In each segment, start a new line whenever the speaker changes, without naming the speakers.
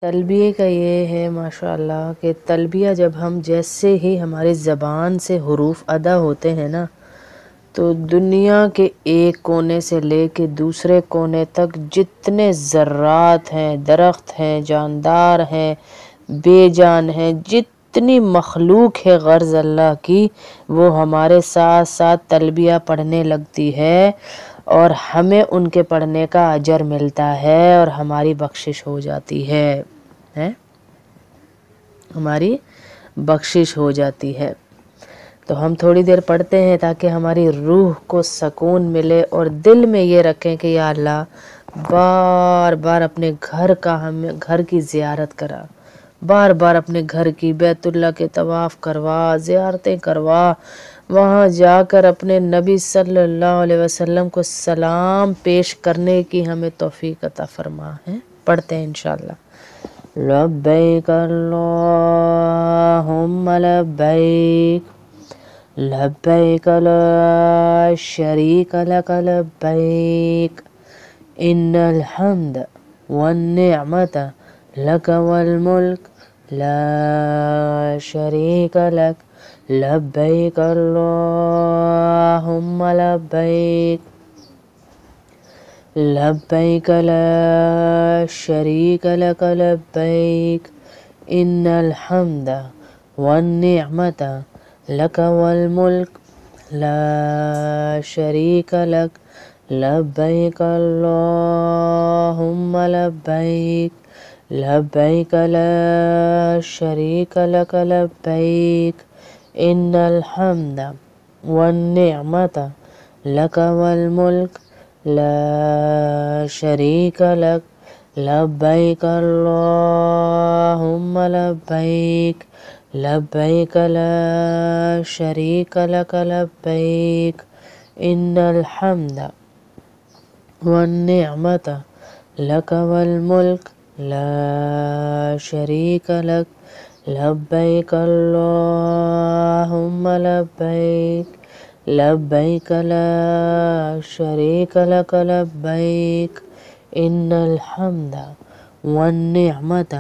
तलबिये का ये है माशाअल्लाह कि तलबिया जब हम जैसे ही हमारी ज़बान से हुरूफ अदा होते हैं ना, तो दुनिया के एक कोने से लेके दूसरे कोने तक जितने ज़र्रात हैं, दरख्त हैं, जानदार हैं, बेजान हैं, जितनी मखलूक है गर्ज़ अल्लाह की, वो हमारे साथ साथ तलबिया पढ़ने लगती है और हमें उनके पढ़ने का अजर मिलता है और हमारी बख्शिश हो जाती है, हमारी बख्शिश हो जाती है। तो हम थोड़ी देर पढ़ते हैं ताकि हमारी रूह को सुकून मिले और दिल में ये रखें कि या अल्लाह बार बार अपने घर का हमें घर की ज़ियारत करा, बार बार अपने घर की बैतुल्लाह के तवाफ़ करवा, ज़ियारतें करवा, वहाँ जाकर अपने नबी सल्लल्लाहु अलैहि वसल्लम को सलाम पेश करने की हमें तौफीक अता फरमा है। पढ़ते हैं इंशाअल्लाह। लब्बैक अल्लाहुम्मा लब्बैक लब्बैक ला शरीक लक लब्बैक इन्नल हम्द वन निअमत लक वल मुल्क ला शरीक लक लब्बैक अल्लाहुम्मा लब्बैक लब्बैक ला शरीक लक लब्बैक इन्नल हम्द वन निअमत लक वल मुल्क ला शरीक लक लब्बैक अल्लाहुम्मा लब्बैक लब्बैक ला शरीक लक लब्बैक इन्नल हम्द वन निअमत लक वल मुल्क ला शरीक लक लब्बैक अल्लाहुम्मा लब्बैक लब्बैक ला शरीक लक लब्बैक इन्नल हम्द वन निअमत लक वल मुल्क ला शरीक लक लब्बैक अल्लाहुम्मा लब्बैक लब्बैक ला शरीक लक लब्बैक इन्नल हम्द वन निअमत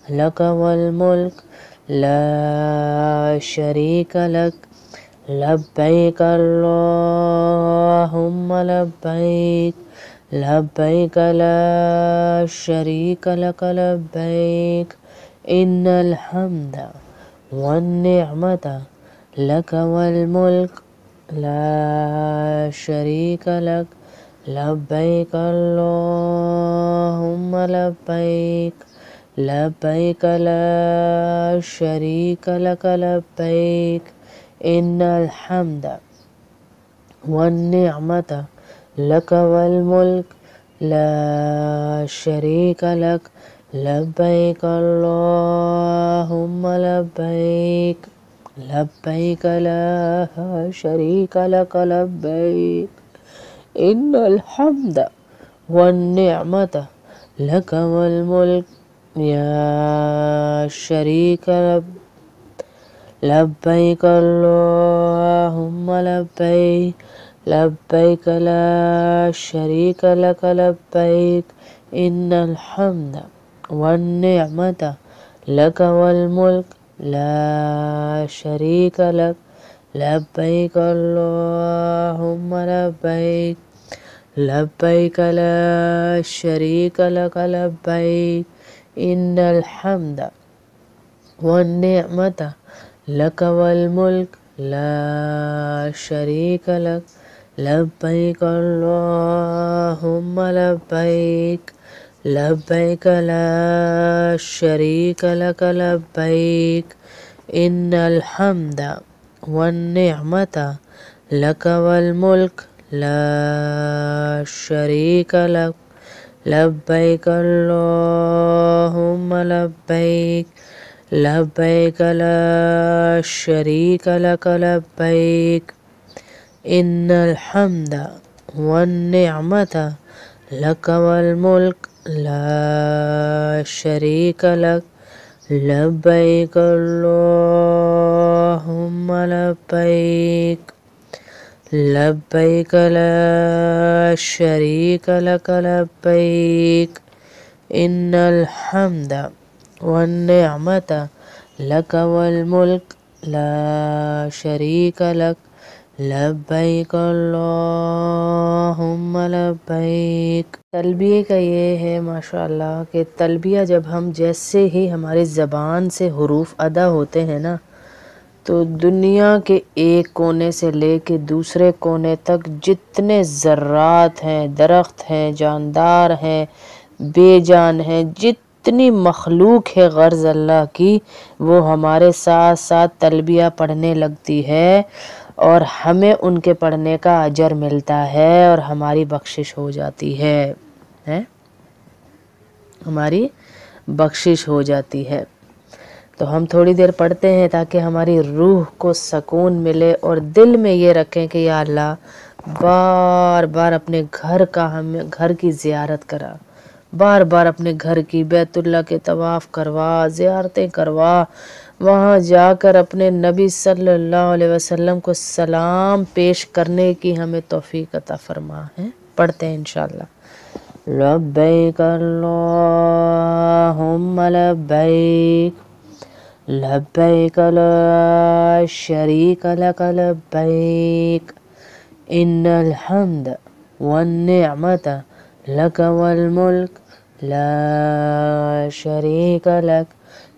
लक वल मुल्क ला शरीक लक लब्बैक अल्लाहुम्मा लब्बैक लब्बैक ला शरीक लक लब्बैक इन्नल हम्द वन निअमत लक वल मुल्क ला शरीक लक लब्बैक अल्लाहुम्मा लब्बैक लब्बैक ला शरीक लक लब्बैक इन्नल हम्द वन निअमत लक वल मुल्क ला शरीक लक लब्बैक अल्लाहुम्मा लब्बैक लब्बैक ला शरीक लक लब्बैक इन्नल हम्द वन निअमत लक वल मुल्क या शरीक लब्बैक अल्लाहुम्मा लब्बैक लब्बैक ला शरीक लक लब्बैक इन्नल हम्द वन निअमत लक वल मुल्क ला शरीक लक लब्बैक अल्लाहुम्मा लब्बैक लब्बैक ला शरीक लक लब्बैक इन्नल हम्द वन निअमत लक वल मुल्क ला शरीक लक लब्बैक अल्लाहुम्मा लब्बैक लब्बैक ला शरीक लक लब्बैक इन्नल हम्द वन निअमत लक वल मुल्क ला शरीक लक लब्बैक अल्लाहुम्मा लब्बैक लब्बैक ला शरीक लक लब्बैक इन्नल हम्द वन निअमत लक वल मुल्क ला शरीक लक लब्बैक अल्लाहुम्मा लब्बैक लब्बैक ला शरीक लक लब्बैक इन्नल हम्द वन्निअमत लक वल मुल्क ला शरीक लक लब्बैक अल्लाहुम्मा लब्बैक। तलबिये का ये है माशाअल्लाह कि तलबिया जब हम जैसे ही हमारी ज़बान से हुरूफ अदा होते हैं ना, तो दुनिया के एक कोने से लेके दूसरे कोने तक जितने ज़र्रात हैं, दरख्त हैं, जानदार हैं, बेजान हैं, जितनी मखलूक है गर्ज़ अल्लाह की, वो हमारे साथ साथ तलबिया पढ़ने लगती है और हमें उनके पढ़ने का अजर मिलता है और हमारी बख्शिश हो जाती है, हमारी बख्शिश हो जाती है। तो हम थोड़ी देर पढ़ते हैं ताकि हमारी रूह को सुकून मिले और दिल में ये रखें कि या अल्लाह बार बार अपने घर का हमें घर की ज़ियारत करा, बार बार अपने घर की बैतुल्लाह के तवाफ़ करवा, ज़ियारतें करवा, वहाँ जाकर अपने नबी सल्लल्लाहु अलैहि वसल्लम को सलाम पेश करने की हमें तौफीक अता फरमा है। पढ़ते हैं इंशाअल्लाह। लब्बैक अल्लाहुम्मा लब्बैक लब्बैक ला शरीक लक लब्बैक इन्नल हम्द वन्निअमत लक वल मुल्क ला शरीक लक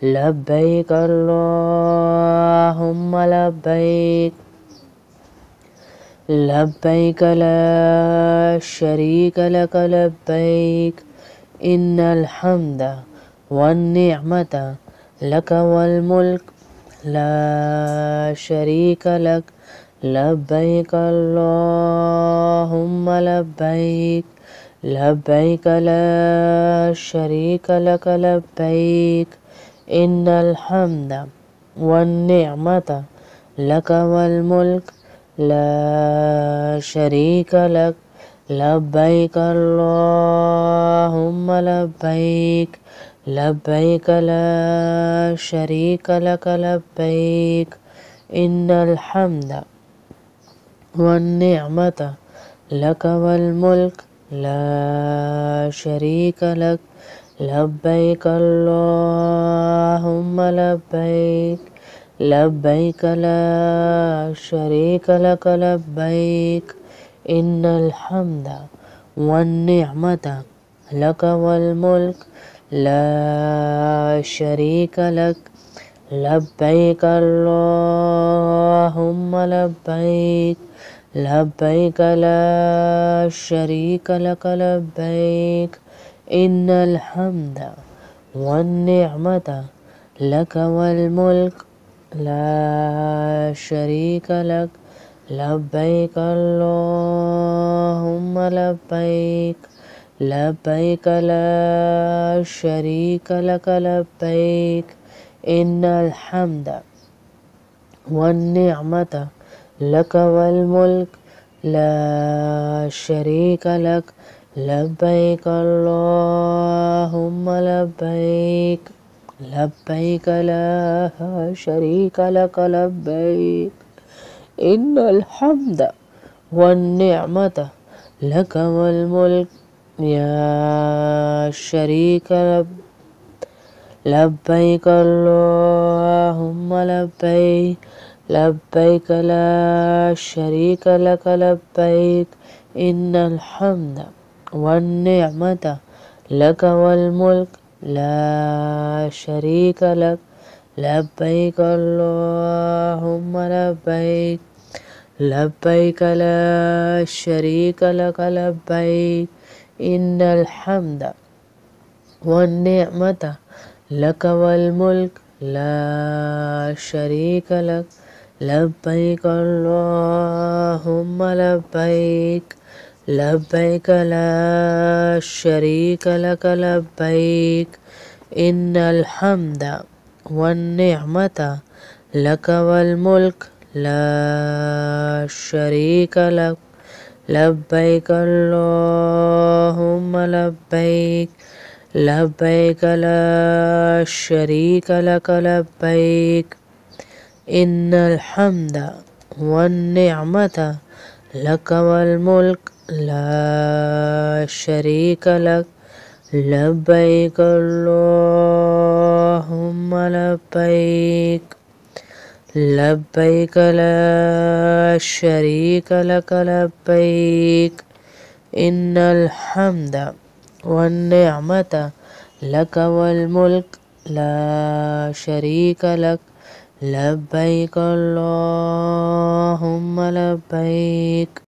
लब्बैक अल्लाहुम्मा लब्बैक लब्बैक ला शरीक लक लब्बैक इन्नल हम्द वन्निअमत लक वल मुल्क ला शरीक लक लब्बैक अल्लाहुम्मा लब्बैक लब्बैक ला शरीक लक लब्बैक इन्नल हम्द वन्निअमत लक वल मुल्क ला शरीक लक लब्बैक अल्लाहुम्मा लब्बैक लब्बैक ला शरीक लक लब्बैक इन्नल हम्द वन्निअमत लक वल मुल्क ला शरीक लक लब्बैक अल्लाहुम्मा लब्बैक लब्बैक ला शरीक लक लब्बैक इन्नल हम्द वन्निअमत लक वल मुल्क ला शरीक लक लब्बैक अल्लाहुम्मा लब्बैक लब्बैक ला शरीक लक लब्बैक इन्नल हम्द वन्निअमत लक वल मुल्क ला शरीक लक लब्बैक अल्लाहुम्मा लब्बैक लब्बैक ला शरीक लक लब्बैक इन्नल हम्द वन्निअमत लक वल मुल्क ला शरीक लक लब्बैक अल्लाहुम्मा लब्बैक लब्बैक ला शरीक लक लब्बैक इन्नल हम्द वन्निअमत लक वल मुल्क या शरीक लब्बैक अल्लाहुम्मा लब्बैक लब्बैक ला शरीक लक लब्बैक इन्नल हम्द वन्निअमत लक वल मुल्क ला शरीक लक लब्बैक अल्लाहुम्मा लब्बैक लब्बैक ला शरीक लक लब्बैक इन्नल हम्द वन्निअमत लक वल मुल्क ला शरीक लक लब्बैक अल्लाहुम्मा लब्बैक लब्बैक ला शरीक लक लब्बैक इन्नल हम्द वन्निअमत लक वल मुल्क ला शरीक लक लब्बैक अल्लाहुम्मा लब्बैक लब्बैक ला शरीक लक लब्बैक इन्नल हम्द वन्निअमत लक वल मुल्क ला शरीक लक लब्बैक अल्लाहुम्मा लब्बैक लब्बैक ला शरीक लक लब्बैक इन्नल हम्दा वन निअमता लक वल मुल्क ला शरीक लक लब्बैक अल्लाहुम्मा लब्बैक।